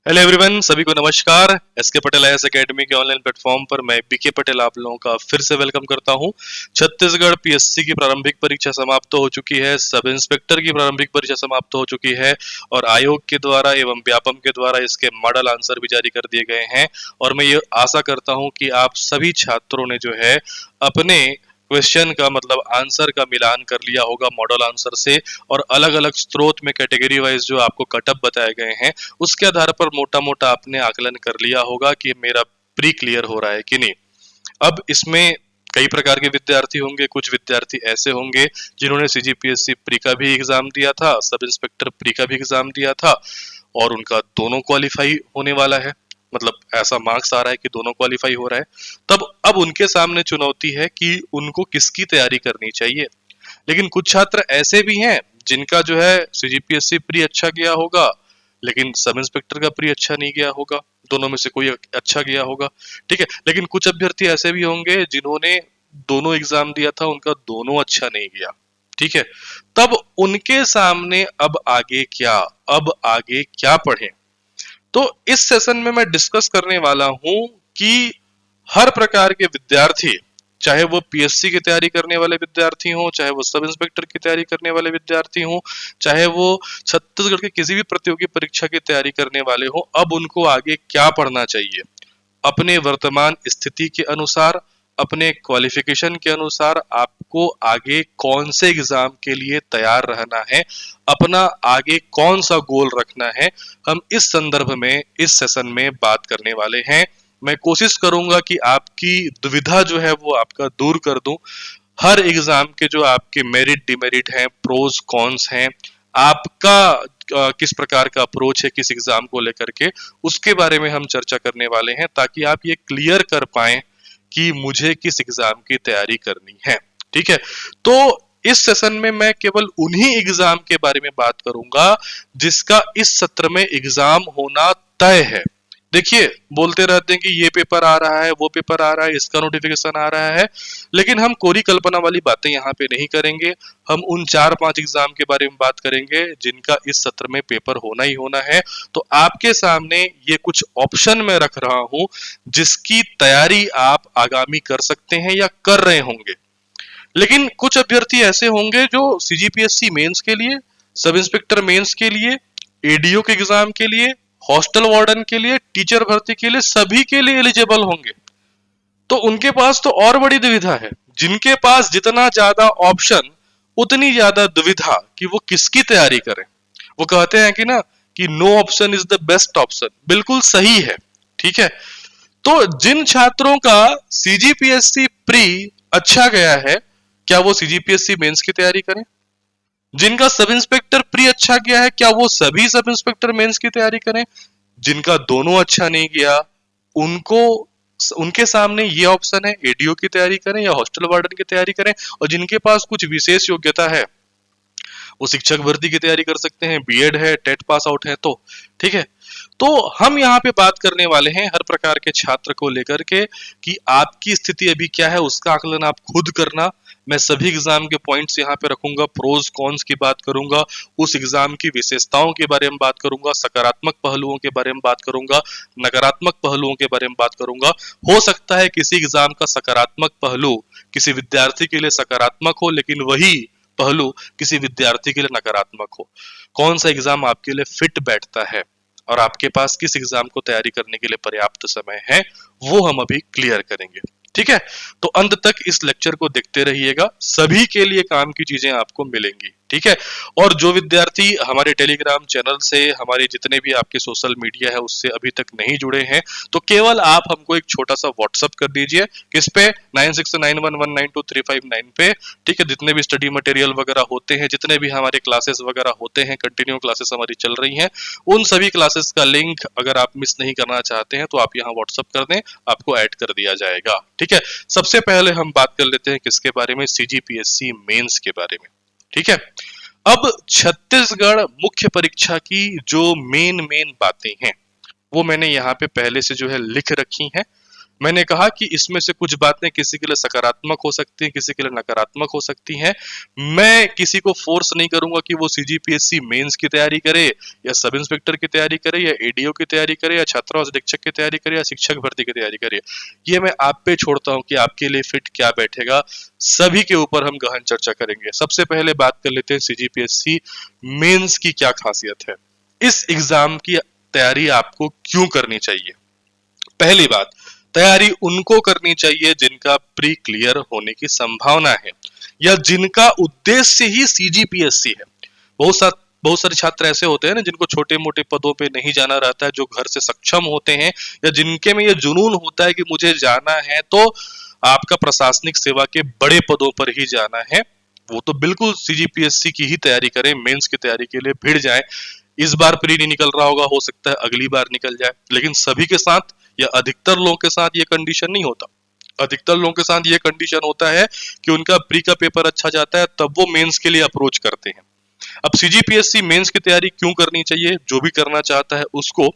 Hello everyone, सभी को नमस्कार। एसके पटेल आईएएस एकेडमी के ऑनलाइन प्लेटफॉर्म पर मैं बीके पटेल आप लोगों का फिर से वेलकम करता हूं। छत्तीसगढ़ पीएससी की प्रारंभिक परीक्षा समाप्त हो चुकी है, सब इंस्पेक्टर की प्रारंभिक परीक्षा समाप्त हो चुकी है और आयोग के द्वारा एवं व्यापम के द्वारा इसके मॉडल आंसर भी जारी कर दिए गए हैं। और मैं ये आशा करता हूँ कि आप सभी छात्रों ने जो है अपने क्वेश्चन का मतलब आंसर का मिलान कर लिया होगा मॉडल आंसर से, और अलग अलग स्रोत में कैटेगरी वाइज जो आपको कटअप बताए गए हैं उसके आधार पर मोटा मोटा आपने आकलन कर लिया होगा कि मेरा प्री क्लियर हो रहा है कि नहीं। अब इसमें कई प्रकार के विद्यार्थी होंगे। कुछ विद्यार्थी ऐसे होंगे जिन्होंने सीजीपीएससी प्री का भी एग्जाम दिया था, सब इंस्पेक्टर प्री का भी एग्जाम दिया था और उनका दोनों क्वालिफाई होने वाला है, मतलब ऐसा मार्क्स आ रहा है कि दोनों क्वालिफाई हो रहा है। तब अब उनके सामने चुनौती है कि उनको किसकी तैयारी करनी चाहिए। लेकिन कुछ छात्र ऐसे भी हैं जिनका जो है सीजीपीएससी प्री अच्छा गया होगा लेकिन सब इंस्पेक्टर का प्री अच्छा नहीं गया होगा, दोनों में से कोई अच्छा गया होगा, ठीक है। लेकिन कुछ अभ्यर्थी ऐसे भी होंगे जिन्होंने दोनों एग्जाम दिया था, उनका दोनों अच्छा नहीं गया, ठीक है। तब उनके सामने अब आगे क्या पढ़ें। तो इस सेशन में मैं डिस्कस करने वाला हूं कि हर प्रकार के विद्यार्थी, चाहे वो पीएससी की तैयारी करने वाले विद्यार्थी हों, चाहे वो सब इंस्पेक्टर की तैयारी करने वाले विद्यार्थी हों, चाहे वो छत्तीसगढ़ की किसी भी प्रतियोगी परीक्षा की तैयारी करने वाले हों, अब उनको आगे क्या पढ़ना चाहिए। अपने वर्तमान स्थिति के अनुसार, अपने क्वालिफिकेशन के अनुसार आपको आगे कौन से एग्जाम के लिए तैयार रहना है, अपना आगे कौन सा गोल रखना है, हम इस संदर्भ में इस सेशन में बात करने वाले हैं। मैं कोशिश करूंगा कि आपकी दुविधा जो है वो आपका दूर कर दूं। हर एग्जाम के जो आपके मेरिट डिमेरिट हैं, प्रोज कॉन्स हैं, आपका किस प्रकार का अप्रोच है किस एग्जाम को लेकर के, उसके बारे में हम चर्चा करने वाले हैं ताकि आप ये क्लियर कर पाएं कि मुझे किस एग्जाम की तैयारी करनी है, ठीक है। तो इस सेशन में मैं केवल उन्हीं एग्जाम के बारे में बात करूंगा जिसका इस सत्र में एग्जाम होना तय है। देखिए, बोलते रहते हैं कि ये पेपर आ रहा है, वो पेपर आ रहा है, इसका नोटिफिकेशन आ रहा है, लेकिन हम कोरी कल्पना वाली बातें यहाँ पे नहीं करेंगे। हम उन 4-5 एग्जाम के बारे में बात करेंगे जिनका इस सत्र में पेपर होना ही होना है। तो आपके सामने ये कुछ ऑप्शन मैं रख रहा हूं जिसकी तैयारी आप आगामी कर सकते हैं या कर रहे होंगे। लेकिन कुछ अभ्यर्थी ऐसे होंगे जो सीजीपीएससी मेंस के लिए, सब इंस्पेक्टर मेंस के लिए, एडीओ के एग्जाम के लिए, हॉस्टल वार्डन के लिए, टीचर भर्ती के लिए, सभी के लिए एलिजिबल होंगे। तो उनके पास तो और बड़ी दुविधा है। जिनके पास जितना ज्यादा ऑप्शन उतनी ज्यादा दुविधा कि वो किसकी तैयारी करें। वो कहते हैं कि ना कि no option is the best option. बिल्कुल सही है, ठीक है। तो जिन छात्रों का सीजीपीएससी प्री अच्छा गया है, क्या वो सीजीपीएससी मेंस की तैयारी करें। जिनका सब इंस्पेक्टर प्री अच्छा गया है, क्या वो सभी सब इंस्पेक्टर मेंस की तैयारी करें। जिनका दोनों अच्छा नहीं गया, उनको उनके सामने ये ऑप्शन है, एडीओ की तैयारी करें या हॉस्टल वार्डन की तैयारी करें। और जिनके पास कुछ विशेष योग्यता है वो शिक्षक भर्ती की तैयारी कर सकते हैं, बीएड है, टेट पास आउट है, तो ठीक है। तो हम यहाँ पे बात करने वाले हैं हर प्रकार के छात्र को लेकर के कि आपकी स्थिति अभी क्या है, उसका आकलन आप खुद करना। मैं सभी एग्जाम के पॉइंट्स यहाँ पे रखूंगा, प्रोज कॉन्स की बात करूंगा, उस एग्जाम की विशेषताओं के बारे में बात करूंगा, सकारात्मक पहलुओं के बारे में बात करूंगा, नकारात्मक पहलुओं के बारे में बात करूंगा। हो सकता है किसी एग्जाम का सकारात्मक पहलू किसी विद्यार्थी के लिए सकारात्मक हो, लेकिन वही पहलू किसी विद्यार्थी के लिए नकारात्मक हो। कौन सा एग्जाम आपके लिए फिट बैठता है और आपके पास किस एग्जाम को तैयारी करने के लिए पर्याप्त समय है, वो हम अभी क्लियर करेंगे, ठीक है। तो अंत तक इस लेक्चर को देखते रहिएगा, सभी के लिए काम की चीजें आपको मिलेंगी, ठीक है। और जो विद्यार्थी हमारे टेलीग्राम चैनल से, हमारे जितने भी आपके सोशल मीडिया है उससे अभी तक नहीं जुड़े हैं, तो केवल आप हमको एक छोटा सा व्हाट्सअप कर दीजिए। किस पे? 9691192359 पे, ठीक है। जितने भी स्टडी मटेरियल वगैरह होते हैं, जितने भी हमारे क्लासेस वगैरह होते हैं, कंटिन्यू क्लासेस हमारी चल रही हैं, उन सभी क्लासेस का लिंक अगर आप मिस नहीं करना चाहते हैं तो आप यहाँ व्हाट्सअप कर दें, आपको ऐड कर दिया जाएगा, ठीक है। सबसे पहले हम बात कर लेते हैं किसके बारे में, सीजीपीएससी मेंस के बारे में, ठीक है। अब छत्तीसगढ़ मुख्य परीक्षा की जो मेन बातें हैं वो मैंने यहाँ पे पहले से जो है लिख रखी हैं। मैंने कहा कि इसमें से कुछ बातें किसी के लिए सकारात्मक हो सकती हैं, किसी के लिए नकारात्मक हो सकती हैं। मैं किसी को फोर्स नहीं करूंगा कि वो सीजीपीएससी मेंस की तैयारी करे, या सब इंस्पेक्टर की तैयारी करे, या एडीओ की तैयारी करे, या छात्रावास अधीक्षक की तैयारी करे, या शिक्षक भर्ती की तैयारी करे। ये मैं आप पे छोड़ता हूं कि आपके लिए फिट क्या बैठेगा। सभी के ऊपर हम गहन चर्चा करेंगे। सबसे पहले बात कर लेते हैं सीजीपीएससी मेंस की क्या खासियत है, इस एग्जाम की तैयारी आपको क्यों करनी चाहिए। पहली बात, तैयारी उनको करनी चाहिए जिनका प्री क्लियर होने की संभावना है, या जिनका उद्देश्य ही सीजीपीएससी है। बहुत सारे छात्र ऐसे होते हैं ना जिनको छोटे मोटे पदों पे नहीं जाना रहता है, जो घर से सक्षम होते हैं, या जिनके में ये जुनून होता है कि मुझे जाना है तो आपका प्रशासनिक सेवा के बड़े पदों पर ही जाना है, वो तो बिल्कुल सीजीपीएससी की ही तैयारी करें, मेंस की तैयारी के लिए भिड़ जाए। इस बार प्री नहीं निकल रहा होगा, हो सकता है अगली बार निकल जाए, लेकिन सभी के साथ या अधिकतर लोगों के साथ ये कंडीशन नहीं होता। अधिकतर लोगों के साथ ये कंडीशन होता है कि उनका प्री का पेपर अच्छा जाता है, तब वो मेंस के लिए अप्रोच करते हैं। अब सीजीपीएससी मेंस की तैयारी क्यों करनी चाहिए, जो भी करना चाहता है उसको।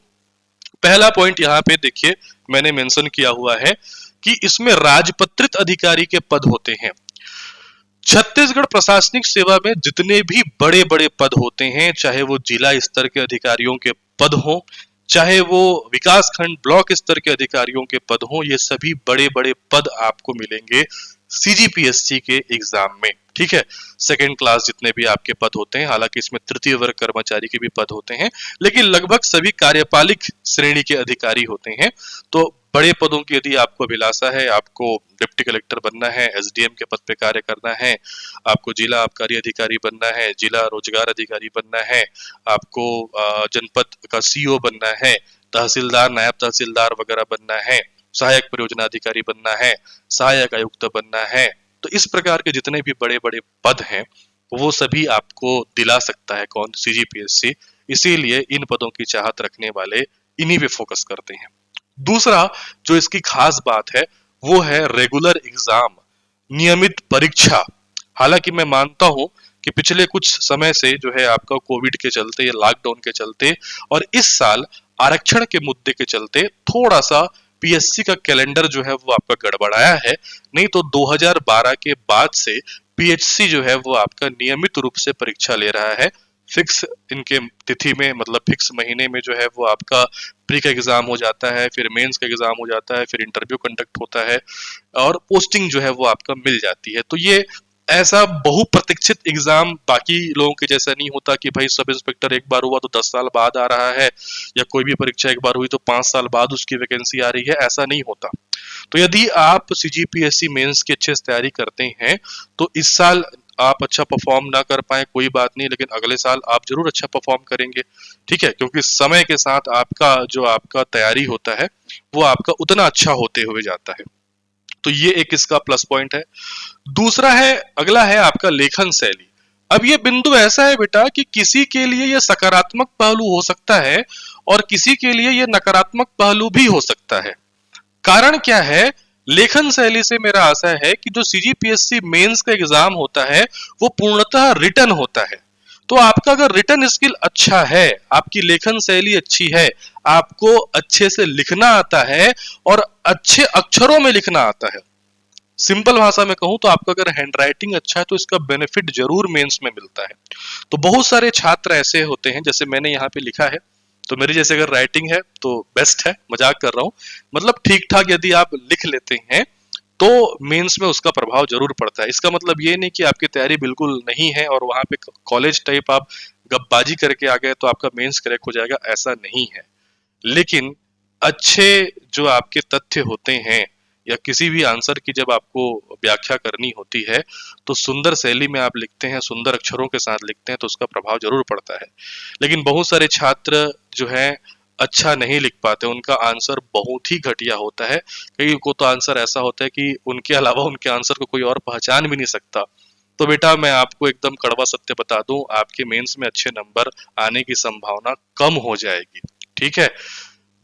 पहला पॉइंट यहाँ पे देखिए, मैंने मेंशन किया हुआ है कि इसमें राजपत्रित अधिकारी के पद होते हैं। छत्तीसगढ़ प्रशासनिक सेवा में जितने भी बड़े बड़े पद होते हैं, चाहे वो जिला स्तर के अधिकारियों के पद हो, चाहे वो विकास खंड ब्लॉक स्तर के अधिकारियों के पद हो, ये सभी बड़े बड़े पद आपको मिलेंगे सीजीपीएससी के एग्जाम में। ठीक है, सेकेंड क्लास जितने भी आपके पद होते हैं, हालांकि इसमें तृतीय वर्ग कर्मचारी के भी पद होते हैं, लेकिन लगभग सभी कार्यपालिक श्रेणी के अधिकारी होते हैं। तो बड़े पदों की यदि आपको अभिलाषा है, आपको डिप्टी कलेक्टर बनना है, एसडीएम के पद पे कार्य करना है, आपको जिला आबकारी अधिकारी बनना है, जिला रोजगार अधिकारी बनना है, आपको जनपद का सीओ बनना है, तहसीलदार, नायब तहसीलदार वगैरह बनना है, सहायक परियोजना अधिकारी बनना है, सहायक आयुक्त बनना है, तो इस प्रकार के जितने भी बड़े बड़े पद हैं वो सभी आपको दिला सकता है कौन, सीजीपीएससी। इसीलिए इन पदों की चाहत रखने वाले इन्हीं पे फोकस करते हैं। दूसरा जो इसकी खास बात है वो है रेगुलर एग्जाम, नियमित परीक्षा। हालांकि मैं मानता हूं कि पिछले कुछ समय से जो है आपका कोविड के चलते या लॉकडाउन के चलते और इस साल आरक्षण के मुद्दे के चलते थोड़ा सा पीएससी का कैलेंडर जो है वो आपका गड़बड़ाया है। नहीं तो 2012 के बाद से पीएचसी जो है वो आपका नियमित रूप से परीक्षा ले रहा है। फिक्स इनके तिथि में, मतलब फिक्स महीने में जो है वो आपका प्री का एग्जाम हो जाता है, फिर मेंस का एग्जाम हो जाता है, फिर इंटरव्यू कंडक्ट होता है और पोस्टिंग जो है वो आपका मिल जाती है। तो ये ऐसा बहुप्रतीक्षित एग्जाम बाकी लोगों के जैसा नहीं होता कि भाई सब इंस्पेक्टर एक बार हुआ तो 10 साल बाद आ रहा है, या कोई भी परीक्षा एक बार हुई तो 5 साल बाद उसकी वैकेंसी आ रही है, ऐसा नहीं होता। तो यदि आप सीजीपीएससी मेंस की अच्छे से तैयारी करते हैं तो इस साल आप अच्छा परफॉर्म ना कर पाए कोई बात नहीं, लेकिन अगले साल आप जरूर अच्छा परफॉर्म करेंगे। ठीक है, क्योंकि समय के साथ आपका तैयारी होता है वो आपका उतना अच्छा होते हुए जाता है। तो ये एक इसका प्लस पॉइंट है। दूसरा है, अगला है आपका लेखन शैली। अब ये बिंदु ऐसा है बेटा कि किसी के लिए ये सकारात्मक पहलू हो सकता है और किसी के लिए ये नकारात्मक पहलू भी हो सकता है। कारण क्या है, लेखन शैली से मेरा आशा है कि जो सीजीपीएससी मेंस का एग्जाम होता है वो पूर्णतः रिटन होता है। तो आपका अगर रिटन स्किल अच्छा है, आपकी लेखन शैली अच्छी है, आपको अच्छे से लिखना आता है और अच्छे अक्षरों में लिखना आता है, सिंपल भाषा में कहूं तो आपका अगर हैंडराइटिंग अच्छा है तो इसका बेनिफिट जरूर मेंस में मिलता है। तो बहुत सारे छात्र ऐसे होते हैं, जैसे मैंने यहाँ पे लिखा है, तो मेरी जैसे अगर राइटिंग है तो बेस्ट है, मजाक कर रहा हूँ, मतलब ठीक ठाक यदि आप लिख लेते हैं तो मेंस में उसका प्रभाव जरूर पड़ता है। इसका मतलब ये नहीं कि आपकी तैयारी बिल्कुल नहीं है और वहां पे कॉलेज टाइप आप गपबाजी करके आ गए तो आपका मेंस क्रैक हो जाएगा, ऐसा नहीं है। लेकिन अच्छे जो आपके तथ्य होते हैं या किसी भी आंसर की जब आपको व्याख्या करनी होती है तो सुंदर शैली में आप लिखते हैं, सुंदर अक्षरों के साथ लिखते हैं तो उसका प्रभाव जरूर पड़ता है। लेकिन बहुत सारे छात्र जो है अच्छा नहीं लिख पाते, उनका आंसर बहुत ही घटिया होता है। कई को तो आंसर ऐसा होता है कि उनके अलावा उनके आंसर को कोई और पहचान भी नहीं सकता। तो बेटा मैं आपको एकदम कड़वा सत्य बता दूं, आपके मेंस में अच्छे नंबर आने की संभावना कम हो जाएगी। ठीक है,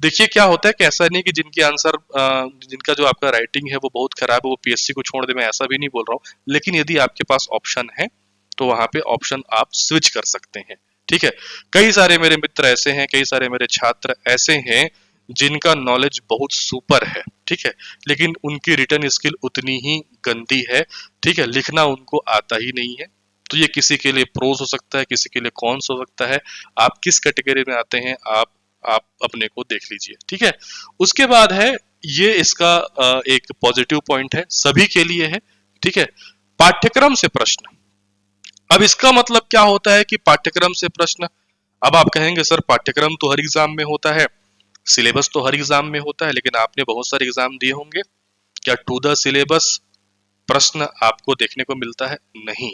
देखिए क्या होता है कि ऐसा नहीं कि जिनका जो आपका राइटिंग है वो बहुत खराब है वो पीएससी को छोड़ दे, मैं ऐसा भी नहीं बोल रहा हूँ। लेकिन यदि आपके पास ऑप्शन है तो वहां पे ऑप्शन आप स्विच कर सकते हैं। ठीक है, कई सारे मेरे मित्र ऐसे हैं, कई सारे मेरे छात्र ऐसे हैं जिनका नॉलेज बहुत सुपर है, ठीक है, लेकिन उनकी रिटन स्किल उतनी ही गंदी है, ठीक है, लिखना उनको आता ही नहीं है। तो ये किसी के लिए प्रोस हो सकता है, किसी के लिए कॉन्स हो सकता है। आप किस कैटेगरी में आते हैं, आप अपने को देख लीजिए, ठीक है। उसके बाद है, ये इसका एक पॉजिटिव पॉइंट है, सभी के लिए है, ठीक है, पाठ्यक्रम से प्रश्न। अब इसका मतलब क्या होता है कि पाठ्यक्रम से प्रश्न। अब आप कहेंगे सर पाठ्यक्रम तो हर एग्जाम में होता है, सिलेबस तो हर एग्जाम में होता है, लेकिन आपने बहुत सारे एग्जाम दिए होंगे, क्या टू द सिलेबस प्रश्न आपको देखने को मिलता है? नहीं।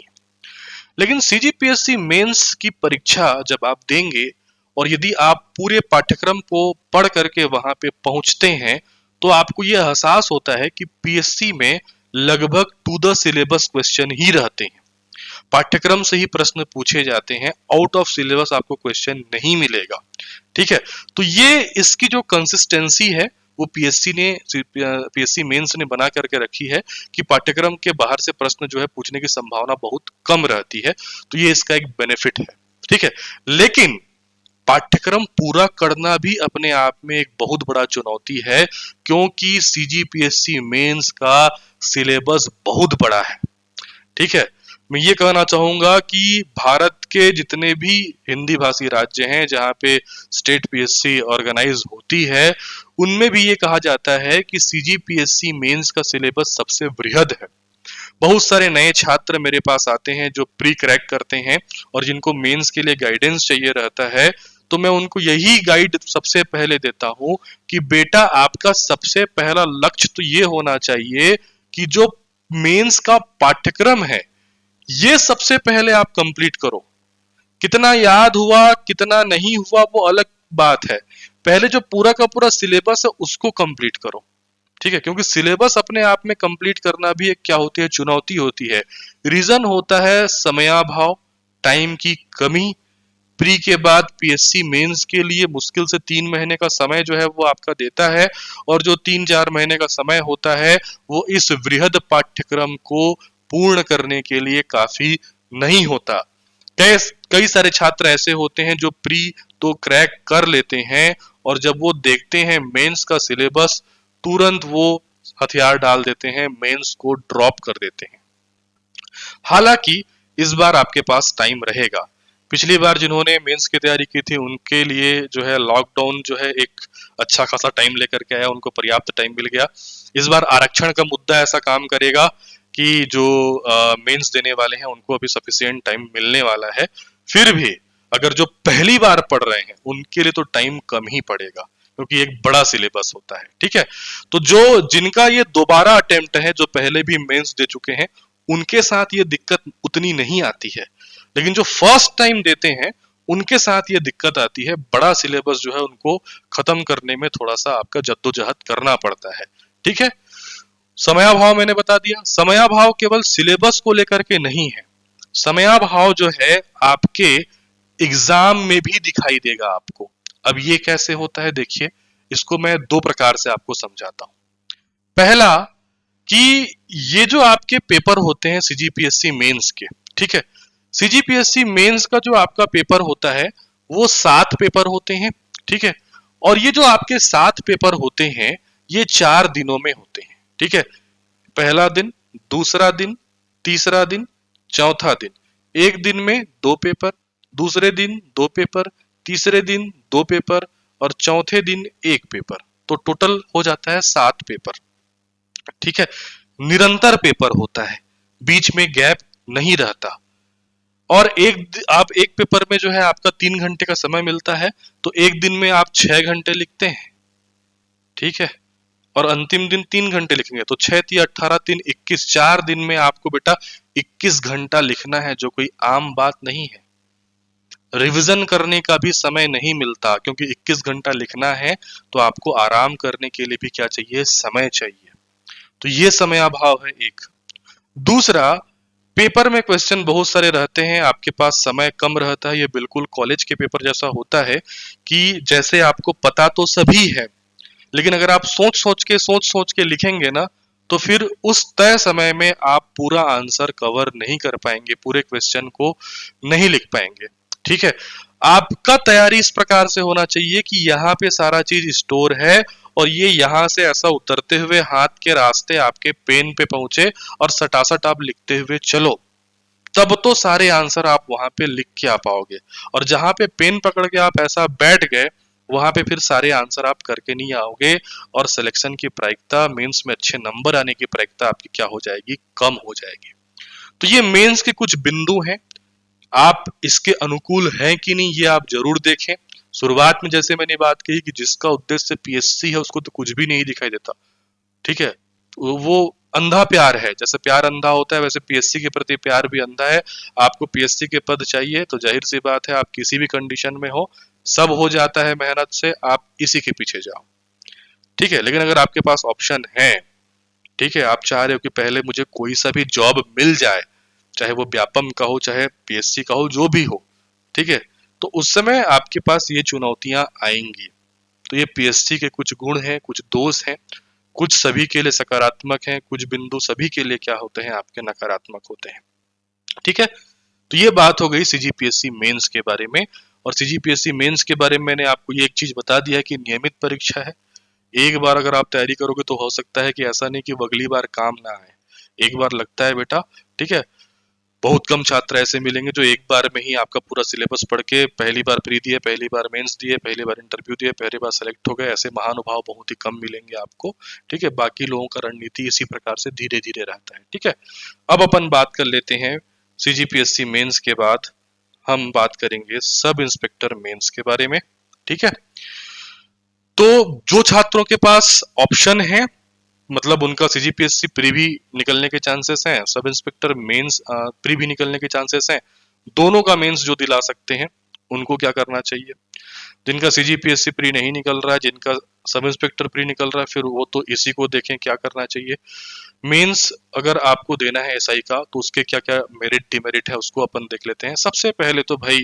लेकिन सीजीपीएससी मेंस की परीक्षा जब आप देंगे और यदि आप पूरे पाठ्यक्रम को पढ़ करके वहां पे पहुंचते हैं, तो आपको यह एहसास होता है कि पीएससी में लगभग टू द सिलेबस क्वेश्चन ही रहते हैं। पाठ्यक्रम से ही प्रश्न पूछे जाते हैं, आउट ऑफ सिलेबस आपको क्वेश्चन नहीं मिलेगा, ठीक है। तो ये इसकी जो कंसिस्टेंसी है वो पीएससी मेंस ने बना करके रखी है कि पाठ्यक्रम के बाहर से प्रश्न जो है पूछने की संभावना बहुत कम रहती है। तो ये इसका एक बेनिफिट है, ठीक है। लेकिन पाठ्यक्रम पूरा करना भी अपने आप में एक बहुत बड़ा चुनौती है, क्योंकि सीजीपीएससी मेंस का सिलेबस बहुत बड़ा है, ठीक है। मैं ये कहना चाहूंगा कि भारत के जितने भी हिंदी भाषी राज्य हैं जहां पे स्टेट पीएससी ऑर्गेनाइज होती है, उनमें भी ये कहा जाता है कि सीजीपीएससी मेंस का सिलेबस सबसे वृहद है। बहुत सारे नए छात्र मेरे पास आते हैं जो प्री क्रैक करते हैं और जिनको मेंस के लिए गाइडेंस चाहिए रहता है, तो मैं उनको यही गाइड सबसे पहले देता हूं कि बेटा आपका सबसे पहला लक्ष्य तो ये होना चाहिए कि जो मेंस का पाठ्यक्रम है ये सबसे पहले आप कंप्लीट करो। कितना याद हुआ कितना नहीं हुआ वो अलग बात है, पहले जो पूरा का पूरा सिलेबस है उसको कंप्लीट करो, ठीक है। क्योंकि सिलेबस अपने आप में कंप्लीट करना भी एक क्या होती है, चुनौती होती है। रीजन होता है समयाभाव, टाइम की कमी। प्री के बाद पीएससी मेंस के लिए मुश्किल से 3 महीने का समय जो है वो आपका देता है, और जो 3-4 महीने का समय होता है वो इस वृहद पाठ्यक्रम को पूर्ण करने के लिए काफी नहीं होता। कई कई सारे छात्र ऐसे होते हैं जो प्री तो क्रैक कर लेते हैं, और जब वो देखते हैं मेंस का सिलेबस, तुरंत वो हथियार डाल देते हैं, मेंस को ड्रॉप कर देते हैं। हालांकि इस बार आपके पास टाइम रहेगा। पिछली बार जिन्होंने मेंस की तैयारी की थी उनके लिए जो है लॉकडाउन जो है एक अच्छा खासा टाइम लेकर के आया, उनको पर्याप्त टाइम मिल गया। इस बार आरक्षण का मुद्दा ऐसा काम करेगा कि जो मेंस देने वाले हैं उनको अभी सफिशिएंट टाइम मिलने वाला है। फिर भी अगर जो पहली बार पढ़ रहे हैं उनके लिए तो टाइम कम ही पड़ेगा, क्योंकि एक बड़ा सिलेबस होता है, ठीक है। तो जो जिनका ये दोबारा अटेम्प्ट है, जो पहले भी मेंस दे चुके हैं, उनके साथ ये दिक्कत उतनी नहीं आती है। लेकिन जो फर्स्ट टाइम देते हैं उनके साथ ये दिक्कत आती है, बड़ा सिलेबस जो है उनको खत्म करने में थोड़ा सा आपका जद्दोजहद करना पड़ता है, ठीक है। समयाभाव मैंने बता दिया। समयाभाव केवल सिलेबस को लेकर के नहीं है, समयाभाव जो है आपके एग्जाम में भी दिखाई देगा आपको। अब ये कैसे होता है, देखिए इसको मैं दो प्रकार से आपको समझाता हूं। पहला कि ये जो आपके पेपर होते हैं सीजीपीएससी मेंस के, ठीक है, सीजीपीएससी मेंस का जो आपका पेपर होता है वो 7 पेपर होते हैं, ठीक है। और ये जो आपके 7 पेपर होते हैं ये 4 दिनों में होते हैं, ठीक है। पहला दिन, दूसरा दिन, तीसरा दिन, चौथा दिन। एक दिन में 2 पेपर, दूसरे दिन 2 पेपर, तीसरे दिन 2 पेपर और चौथे दिन 1 पेपर। तो टोटल हो जाता है 7 पेपर, ठीक है। निरंतर पेपर होता है, बीच में गैप नहीं रहता। और आप एक पेपर में जो है आपका 3 घंटे का समय मिलता है, तो एक दिन में आप 6 घंटे लिखते हैं, ठीक है। और अंतिम दिन 3 घंटे लिखेंगे, तो 6 × 18 3 21, 4 दिन में आपको बेटा 21 घंटा लिखना है, जो कोई आम बात नहीं है। रिवीजन करने का भी समय नहीं मिलता, क्योंकि 21 घंटा लिखना है तो आपको आराम करने के लिए भी क्या चाहिए, समय चाहिए। तो ये समय अभाव है एक। दूसरा, पेपर में क्वेश्चन बहुत सारे रहते हैं, आपके पास समय कम रहता है। ये बिल्कुल कॉलेज के पेपर जैसा होता है कि जैसे आपको पता तो सभी है, लेकिन अगर आप सोच सोच के लिखेंगे ना, तो फिर उस तय समय में आप पूरा आंसर कवर नहीं कर पाएंगे, पूरे क्वेश्चन को नहीं लिख पाएंगे, ठीक है। आपका तैयारी इस प्रकार से होना चाहिए कि यहाँ पे सारा चीज स्टोर है और ये यहाँ से ऐसा उतरते हुए हाथ के रास्ते आपके पेन पे पहुंचे और सटासट आप लिखते हुए चलो, तब तो सारे आंसर आप वहां पे लिख के आ पाओगे। और जहां पे पेन पकड़ के आप ऐसा बैठ गए, वहां पे फिर सारे आंसर आप करके नहीं आओगे और सिलेक्शन की प्रायिकता, मेंस में अच्छे नंबर आने की प्रायिकता आपकी क्या हो जाएगी, कम हो जाएगी। तो ये मेंस के कुछ बिंदु हैं, आप इसके अनुकूल हैं कि नहीं ये आप जरूर देखें। शुरुआत में जैसे मैंने बात कही कि जिसका उद्देश्य पीएससी है उसको तो कुछ भी नहीं दिखाई देता, ठीक है, वो अंधा प्यार है। जैसे प्यार अंधा होता है वैसे पीएससी के प्रति प्यार भी अंधा है। आपको पीएससी के पद चाहिए तो जाहिर सी बात है आप किसी भी कंडीशन में हो, सब हो जाता है मेहनत से, आप इसी के पीछे जाओ, ठीक है। लेकिन अगर आपके पास ऑप्शन है, ठीक है, आप चाह रहे हो कि पहले मुझे कोई सा भी जॉब मिल जाए, चाहे वो व्यापम का हो चाहे पीएससी का हो, जो भी हो, ठीक है, तो उस समय आपके पास ये चुनौतियां आएंगी। तो ये पीएससी के कुछ गुण हैं, कुछ दोष हैं, कुछ सभी के लिए सकारात्मक हैं, कुछ बिंदु सभी के लिए क्या होते हैं, आपके नकारात्मक होते हैं, ठीक है। तो ये बात हो गई सीजीपीएससी मेंस के बारे में। और सीजीपीएससी मेंस के बारे में मैंने आपको ये एक चीज बता दिया कि नियमित परीक्षा है। एक बार अगर आप तैयारी करोगे तो हो सकता है कि ऐसा नहीं कि वो अगली बार काम ना आए। एक बार लगता है बेटा, ठीक है, बहुत कम छात्र ऐसे मिलेंगे जो एक बार में ही आपका पूरा सिलेबस पढ़ के पहली बार प्री दिए, पहली बार मेंस दिए, पहली बार इंटरव्यू दिए, पहली बार सेलेक्ट हो गए। ऐसे महानुभाव बहुत ही कम मिलेंगे आपको, ठीक है। बाकी लोगों का रणनीति इसी प्रकार से धीरे धीरे रहता है, ठीक है। अब अपन बात कर लेते हैं सीजीपीएससी मेंस के बाद हम बात करेंगे सब इंस्पेक्टर मेंस के बारे में, ठीक है। तो जो छात्रों के पास ऑप्शन है, मतलब उनका सीजीपीएससी प्री भी निकलने के चांसेस हैं, सब इंस्पेक्टर मेंस प्री भी निकलने के चांसेस हैं, दोनों का मेंस जो दिला सकते हैं उनको क्या करना चाहिए। जिनका सीजीपीएससी प्री नहीं निकल रहा है, जिनका सब इंस्पेक्टर प्री निकल रहा है, फिर वो तो इसी को देखें क्या करना चाहिए। मेंस अगर आपको देना है एसआई का तो उसके क्या क्या मेरिट डिमेरिट है उसको अपन देख लेते हैं। सबसे पहले तो भाई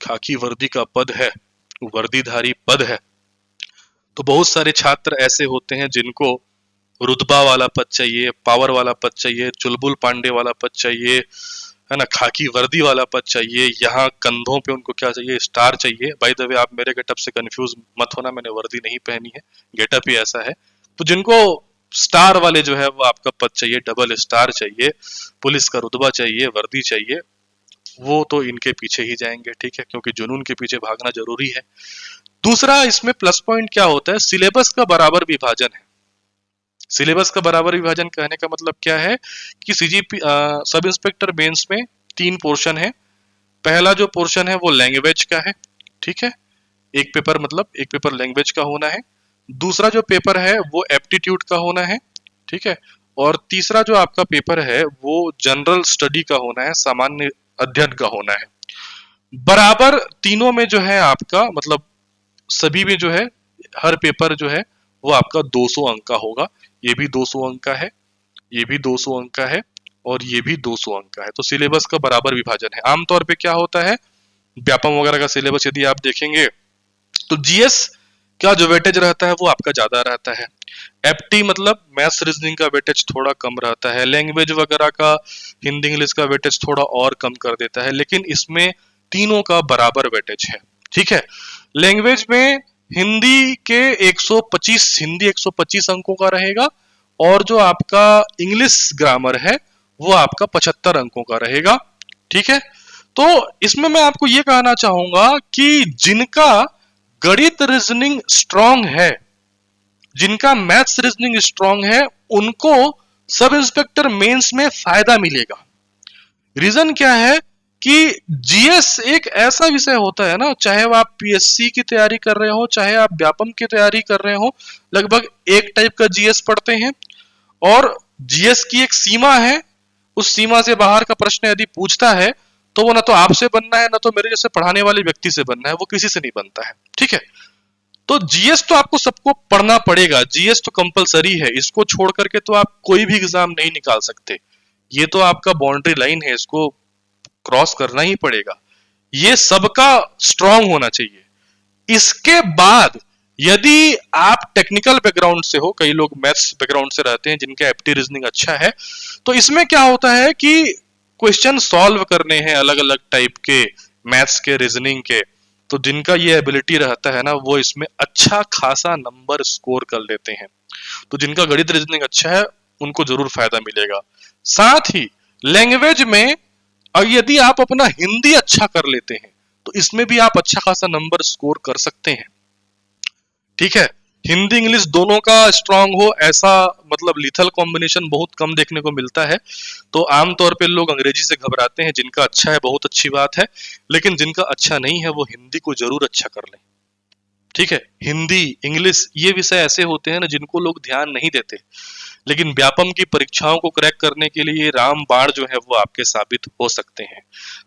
खाकी वर्दी का पद है, वर्दीधारी पद है। तो बहुत सारे छात्र ऐसे होते हैं जिनको रुतबा वाला पद चाहिए, पावर वाला पद चाहिए, चुलबुल पांडे वाला पद चाहिए, है ना, खाकी वर्दी वाला पद चाहिए, यहाँ कंधों पे उनको क्या चाहिए, स्टार चाहिए। बाय द वे आप मेरे गेटअप से कंफ्यूज मत होना, मैंने वर्दी नहीं पहनी है, गेटअप ही ऐसा है। तो जिनको स्टार वाले जो है वो आपका पद चाहिए, डबल स्टार चाहिए, पुलिस का रुतबा चाहिए, वर्दी चाहिए, वो तो इनके पीछे ही जाएंगे, ठीक है, क्योंकि जुनून के पीछे भागना जरूरी है। दूसरा इसमें प्लस पॉइंट क्या होता है, सिलेबस का बराबर विभाजन है। सिलेबस का बराबर विभाजन कहने का मतलब क्या है कि सीजीपी सब इंस्पेक्टर मेंस में 3 पोर्शन है। पहला जो पोर्शन है वो लैंग्वेज का है, ठीक है, एक पेपर, मतलब एक पेपर लैंग्वेज का होना है। दूसरा जो पेपर है वो एप्टीट्यूड का होना है, ठीक है, और तीसरा जो आपका पेपर है वो जनरल स्टडी का होना है, सामान्य अध्ययन का होना है। बराबर तीनों में जो है आपका, मतलब सभी में जो है, हर पेपर जो है वो आपका 200 अंक का होगा। ये भी 200 अंक का है, ये भी 200 अंक का है, और ये भी 200 अंक का है। तो सिलेबस का बराबर विभाजन है। आमतौर पे क्या होता है, व्यापम वगैरह का सिलेबस यदि आप देखेंगे तो जीएस का जो वेटेज रहता है वो आपका ज्यादा रहता है। एफटी मतलब मैथ्स रीजनिंग का वेटेज थोड़ा कम रहता है। लैंग्वेज वगैरह का, हिंदी इंग्लिश का वेटेज थोड़ा और कम कर देता है, लेकिन इसमें तीनों का बराबर वेटेज है, ठीक है। लैंग्वेज में हिंदी के 125, हिंदी 125 अंकों का रहेगा, और जो आपका इंग्लिश ग्रामर है वो आपका 75 अंकों का रहेगा, ठीक है। तो इसमें मैं आपको ये कहना चाहूंगा कि जिनका गणित रीजनिंग स्ट्रांग है, जिनका मैथ्स रीजनिंग स्ट्रांग है, उनको सब इंस्पेक्टर मेंस में फायदा मिलेगा। रीजन क्या है कि जीएस एक ऐसा विषय होता है ना, चाहे वो आप पीएससी की तैयारी कर रहे हो, चाहे आप व्यापम की तैयारी कर रहे हो, लगभग एक टाइप का जीएस पढ़ते हैं। और जीएस की एक सीमा है, उस सीमा से बाहर का प्रश्न यदि पूछता है तो वो ना तो आपसे बनना है, ना तो मेरे जैसे पढ़ाने वाले व्यक्ति से बनना है, वो किसी से नहीं बनता है, ठीक है। तो जीएस तो आपको सबको पढ़ना पड़ेगा, जीएस तो कंपलसरी है, इसको छोड़ करके तो आप कोई भी एग्जाम नहीं निकाल सकते। ये तो आपका बाउंड्री लाइन है, इसको क्रॉस करना ही पड़ेगा। ये सबका स्ट्रांग होना चाहिए। इसके बाद यदि आप टेक्निकल बैकग्राउंड से हो, कई लोग मैथ्स बैकग्राउंड से रहते हैं जिनका एप्टी रीजनिंग अच्छा है, तो इसमें क्या होता है कि क्वेश्चन सॉल्व करने हैं अलग अलग टाइप के, मैथ्स के, रीजनिंग के, तो जिनका ये एबिलिटी रहता है ना, वो इसमें अच्छा खासा नंबर स्कोर कर लेते हैं। तो जिनका गणित रीजनिंग अच्छा है उनको जरूर फायदा मिलेगा। साथ ही लैंग्वेज में, और यदि आप अपना हिंदी अच्छा कर लेते हैं तो इसमें भी आप अच्छा खासा नंबर स्कोर कर सकते हैं। ठीक है, हिंदी इंग्लिश दोनों का स्ट्रांग हो ऐसा मतलब लीथल कॉम्बिनेशन बहुत कम देखने को मिलता है। तो आमतौर पे लोग अंग्रेजी से घबराते हैं। जिनका अच्छा है बहुत अच्छी बात है, लेकिन जिनका अच्छा नहीं है वो हिंदी को जरूर अच्छा कर लें। ठीक है, हिंदी इंग्लिश ये विषय ऐसे होते हैं ना जिनको लोग ध्यान नहीं देते, लेकिन व्यापम की परीक्षाओं को क्रैक करने के लिए रामबाण जो है वो आपके साबित हो सकते हैं।